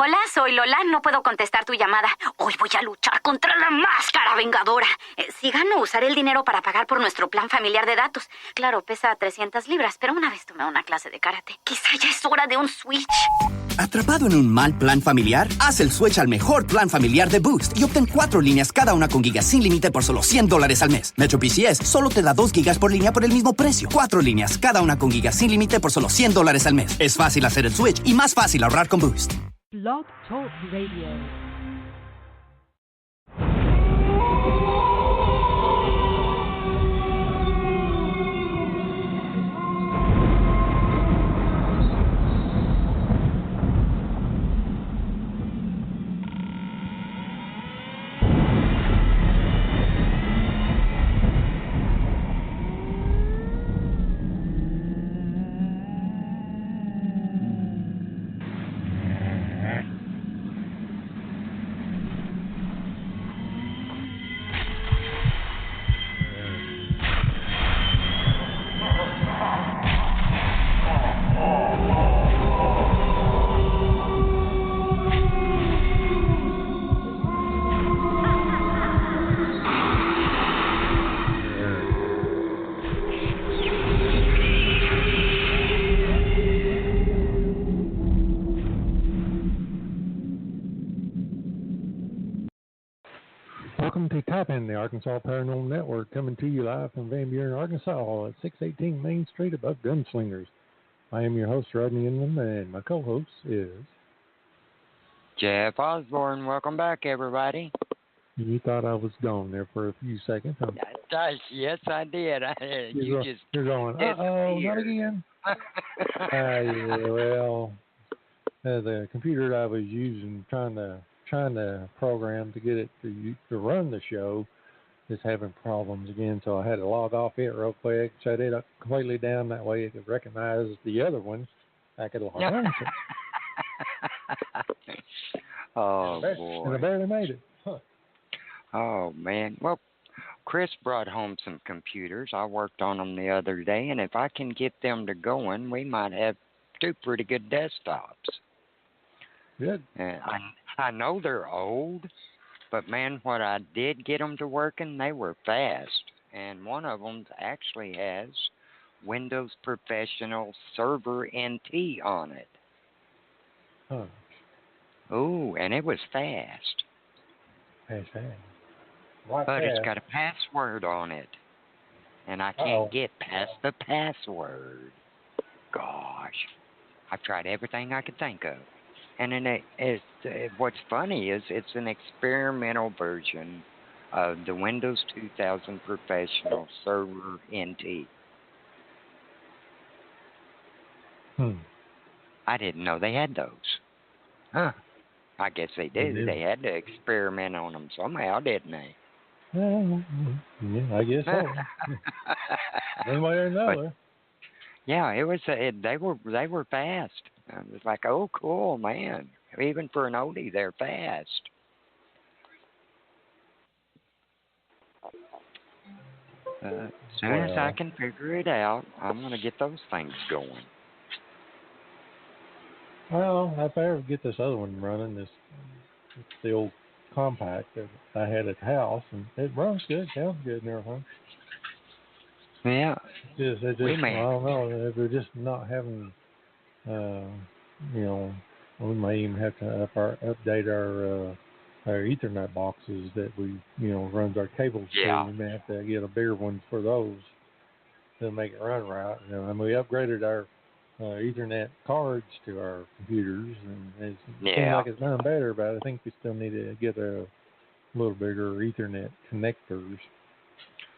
Hola, soy Lola. No puedo contestar tu llamada. Hoy voy a luchar contra la máscara vengadora. Si gano, usaré el dinero para pagar por nuestro plan familiar de datos. Claro, pesa 300 libras, pero una vez tomé una clase de karate. Quizá ya es hora de un switch. ¿Atrapado en un mal plan familiar? Haz el switch al mejor plan familiar de Boost y obtén 4 líneas cada una con gigas sin límite por solo $100 al mes. Metro PCS solo te da 2 gigas por línea por el mismo precio. 4 líneas cada una con gigas sin límite por solo $100 al mes. Es fácil hacer el switch y más fácil ahorrar con Boost. Blog Talk Radio. Welcome to Tap-In, the Arkansas Paranormal Network, coming to you live from Van Buren, Arkansas at 618 Main Street above Gunslingers. I am your host, Rodney Inman, and my co-host is... Jeff Osborne. Welcome back, everybody. You thought I was gone there for a few seconds, huh? Yes, I did. You're going, uh-oh, not again. Yeah, well, the computer I was using trying to program to get it to run the show is having problems again, so I had to log off it real quick, shut it up completely down, that way it could recognize the other one. I could log on to it. Oh, boy. And I barely made it. Huh. Oh, man. Well, Chris brought home some computers. I worked on them the other day, and if I can get them to going, we might have 2 pretty good desktops. Good. I know they're old, but man, what I did get them to working, they were fast. And one of them actually has Windows Professional Server NT on it. Huh. Oh, and it was fast. Fast. But it's got a password on it. And I can't get past the password. Gosh. I've tried everything I could think of. And then what's funny is it's an experimental version of the Windows 2000 Professional Server NT. I didn't know they had those. Huh. I guess they did. They had to experiment on them somehow, didn't they? Yeah, I guess so. One way or another. Yeah, it was. They were fast. I was like, oh, cool, man. Even for an oldie, they're fast. As soon as I can figure it out, I'm going to get those things going. Well, if I ever get this other one running, it's the old compact that I had at the house, and it runs good, sounds good and everything. Yeah. I don't know. They're just not having, we may even have to update our Ethernet boxes that we, runs our cables through. We may have to get a bigger one for those to make it run right. We upgraded our Ethernet cards to our computers, and it seems like it's done better, but I think we still need to get a little bigger Ethernet connectors.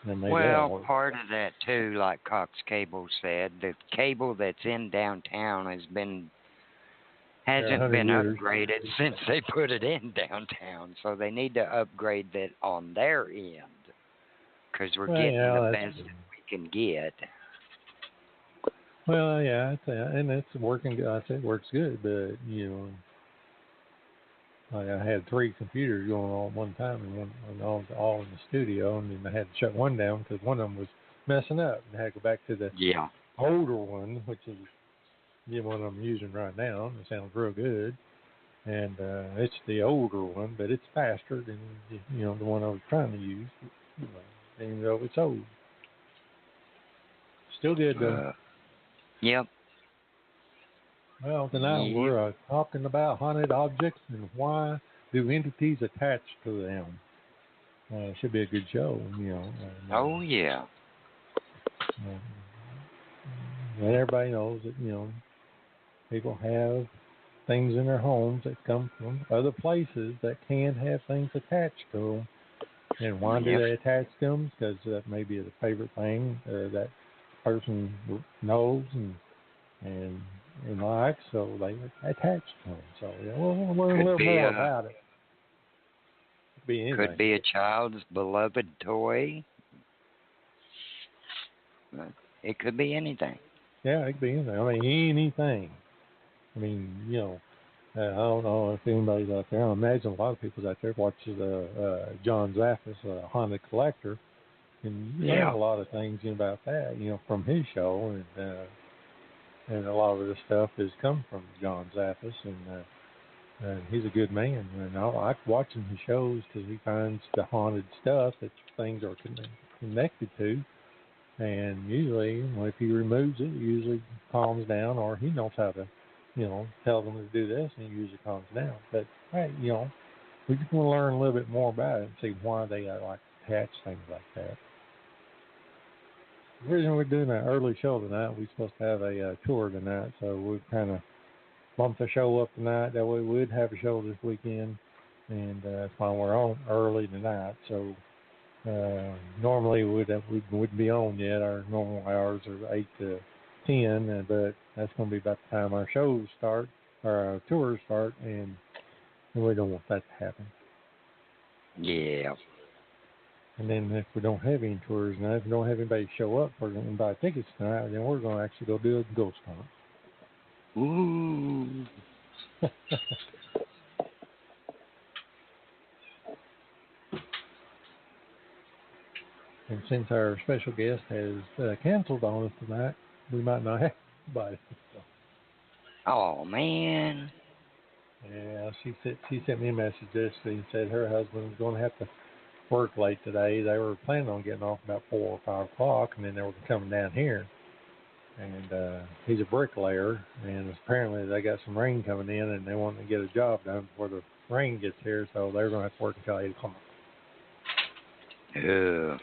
Well, part of that too, like Cox Cable said, the cable that's in downtown hasn't been upgraded since they put it in downtown, so they need to upgrade that on their end, because we're getting the best that we can get. Well, yeah, and it's working. I said it works good, but I had 3 computers going on at one time, and all in the studio, and then I had to shut one down because one of them was messing up, and I had to go back to the older one, which is the one I'm using right now. It sounds real good. and it's the older one, but it's faster than the one I was trying to use. Even though it's old, still good though. Yep. Well, tonight we're talking about haunted objects and why do entities attach to them. Should be a good show, Oh yeah. And everybody knows that people have things in their homes that come from other places that can have things attached to them. And why do they attach to them? Because that may be the favorite thing that person knows and likes, so they attach to them. So we'll learn a little more about it. Could be a child's beloved toy. It could be anything. Yeah, it could be anything. I mean, anything. I mean, I don't know if anybody's out there. I imagine a lot of people's out there watches John Zaffis, Haunted Collector, and learn a lot of things about that, from his show, and a lot of the stuff has come from John Zaffis, and he's a good man. And I like watching his shows because he finds the haunted stuff that things are connected to, and usually, if he removes it, it usually calms down, or he knows how to tell them to do this, and it usually calms down. But, hey, we just want to learn a little bit more about it and see why they attach things like that. The reason we're doing an early show tonight, we're supposed to have a tour tonight, so we kind of bumped the show up tonight. That way we'd have a show this weekend, and that's why we're on early tonight. So normally we wouldn't be on yet. Our normal hours are 8 to 10, but that's going to be about the time our shows start, or our tours start, and we don't want that to happen. Yeah. And then if we don't have any tours tonight, if we don't have anybody show up for and buy tickets tonight, then we're going to actually go do a ghost hunt. Ooh. And since our special guest has canceled on us tonight, we might not have anybody. Oh, man. Yeah, she sent me a message yesterday and said her husband was going to have to work late today. They were planning on getting off about 4 or 5 o'clock, and then they were coming down here. And he's a bricklayer, and apparently they got some rain coming in, and they want to get a job done before the rain gets here, so they're going to have to work until 8 o'clock.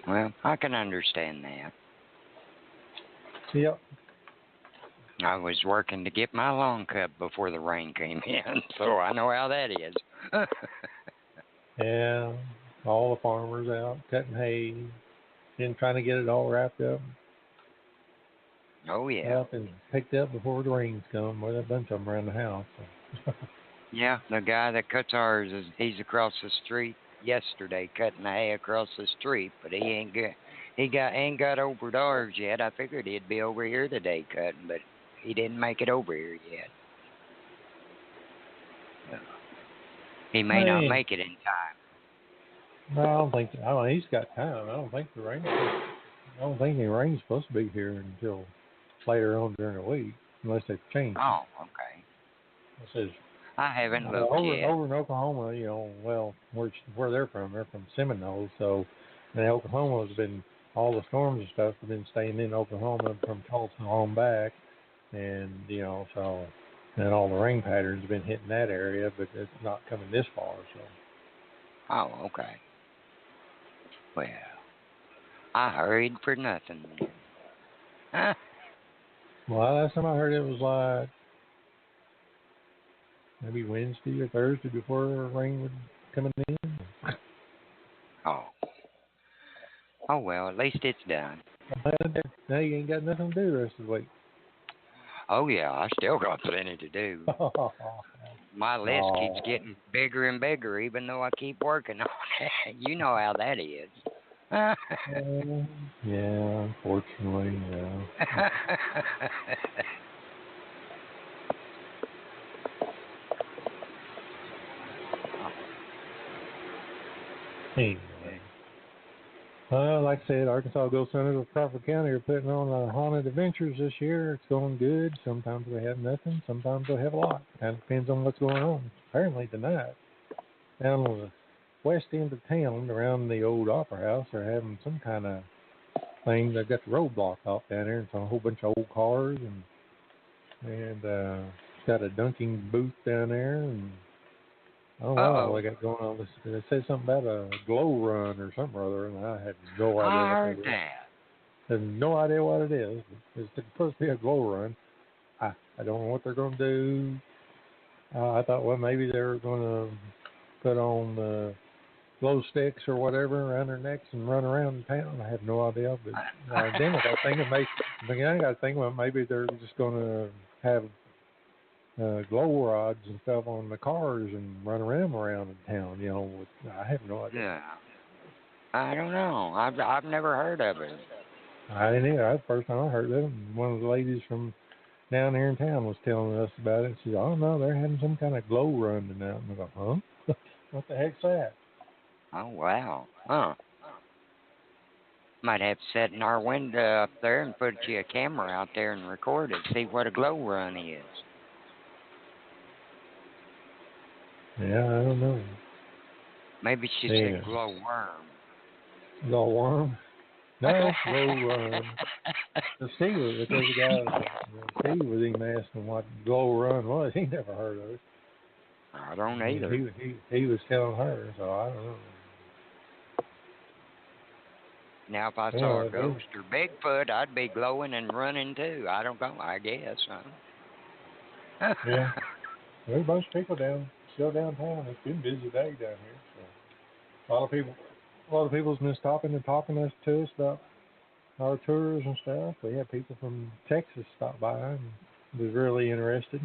Well, I can understand that. Yep. I was working to get my lawn cut before the rain came in, so I know how that is. Yeah, all the farmers out cutting hay and trying to get it all wrapped up. Oh, yeah. Up and picked up before the rains come. With a bunch of them around the house. So. Yeah, the guy that cuts ours, he's across the street yesterday cutting the hay across the street, but he ain't got over to ours yet. I figured he'd be over here today cutting, but he didn't make it over here yet. He may not make it in time. No, I don't think. He's got time. I don't think any rain's supposed to be here until later on during the week, unless they've changed. Oh, okay. Says, I haven't looked yet. Over in Oklahoma, well, where they're from Seminole, so in Oklahoma has been all the storms and stuff have been staying in Oklahoma from Tulsa on back, and so and all the rain patterns have been hitting that area, but it's not coming this far. So. Oh, okay. Well, I hurried for nothing. Huh? Well, last time I heard it was like maybe Wednesday or Thursday before rain would come in. Oh, well, at least it's done. Now you ain't got nothing to do the rest of the week. Oh, yeah, I still got plenty to do. My list keeps getting bigger and bigger, even though I keep working on it. You know how that is. Yeah, unfortunately, yeah. Anyway. Like I said, Arkansas Ghost Hunters of Crawford County are putting on haunted adventures this year. It's going good. Sometimes we have nothing. Sometimes we have a lot. Kind of depends on what's going on. Apparently tonight, down on the west end of town, around the old Opera House, they're having some kind of thing. They've got the roadblock off down there, and it's on a whole bunch of old cars, and got a dunking booth down there, and I don't know what they got going on. They said something about a glow run or something or other, and I had no idea. I heard that. I have no idea what it is. It's supposed to be a glow run. I don't know what they're going to do. I thought, well, maybe they're going to put on glow sticks or whatever around their necks and run around town. I have no idea. But then I got thinking, well, maybe they're just going to have glow rods and stuff on the cars and run around in town. You know, I have no idea. Yeah. I don't know. I've never heard of it. I didn't either. That's the first time I heard of it. One of the ladies from down here in town was telling us about it. She said, "Oh no, they're having some kind of glow run tonight." And I go, "Huh? What the heck's that?" Oh wow. Huh. Might have to sit in our window up there and put you a camera out there and record it. See what a glow run is. Yeah, I don't know. Maybe she said glow worm. Glow worm? No, glow run. Steve was even asking what glow run was. He never heard of it. I don't either. He was telling her, so I don't know. Now, if I saw a ghost or Bigfoot, I'd be glowing and running too. I don't know, I guess. Yeah. There's a bunch of people still downtown. It's been a busy day down here. So a lot of people's been stopping and talking to us about our tours and stuff. We had people from Texas stop by and was really interested.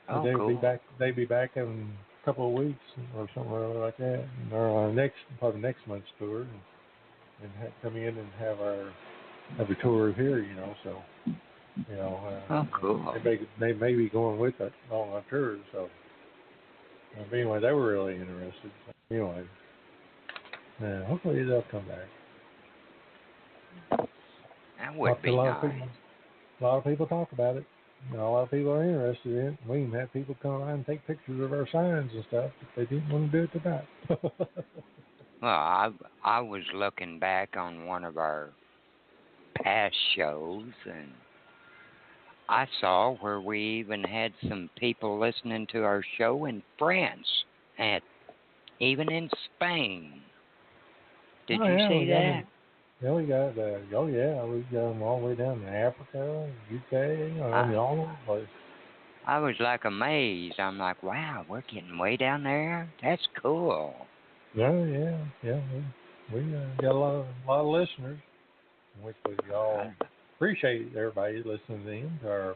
And they'd be back in a couple of weeks or something like that. And our probably next month's tour. And come in and have a tour here, you know. So, you know, cool. They may be going with us on our tours. So, but anyway, they were really interested. So, anyway, hopefully they'll come back. That would be nice. A lot of people talk about it. You know, a lot of people are interested in it. We even have people come by and take pictures of our signs and stuff, but they didn't want to do it tonight. Well, I was looking back on one of our past shows, and I saw where we even had some people listening to our show in France, and even in Spain. Did you see that? Yeah, we got them all the way down to Africa, UK, all over the place. I was like amazed. I'm like, wow, we're getting way down there. That's cool. Yeah. We got a lot of listeners, which we all appreciate everybody listening in to our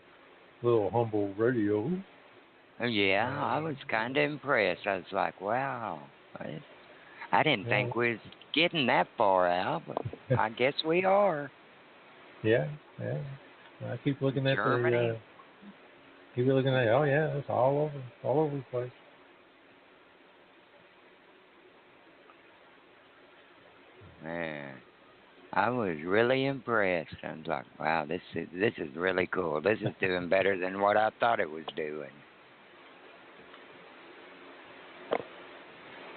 little humble radio. Yeah, I was kind of impressed. I was like, wow. I didn't think we was getting that far out, but I guess we are. Yeah. I keep looking at Germany. Oh yeah, it's all over the place. Man, I was really impressed. I was like, wow, this is really cool. This is doing better than what I thought it was doing.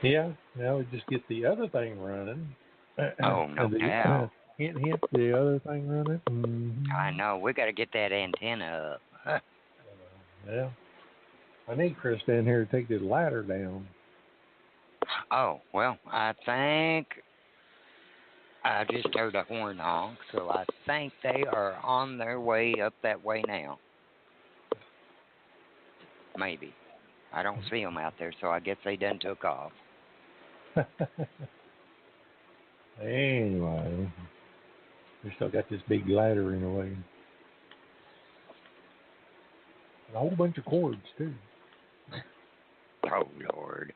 Yeah, now we just get the other thing running. Oh, no doubt. Hint, the other thing running. Mm-hmm. I know. We got to get that antenna up. Yeah. I need Chris down here to take the ladder down. Oh, well, I think I just heard a horn honk, so I think they are on their way up that way now. Maybe. I don't see them out there, so I guess they done took off. Anyway, we still got this big ladder in the way. And a whole bunch of cords, too. Oh, Lord.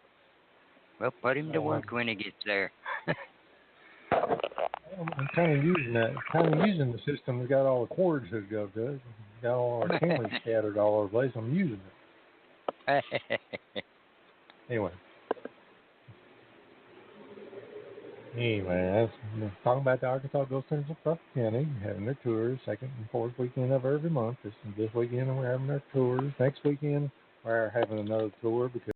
Well, put him to work when he gets there. I'm kind of using the system that's got all the cords hooked up to it. Got all our cameras scattered all over the place. I'm using it. Anyway. Anyway, that's talking about the Arkansas Ghost Central Buff County having their tours second and fourth weekend of every month. This weekend we're having our tours. Next weekend we're having another tour because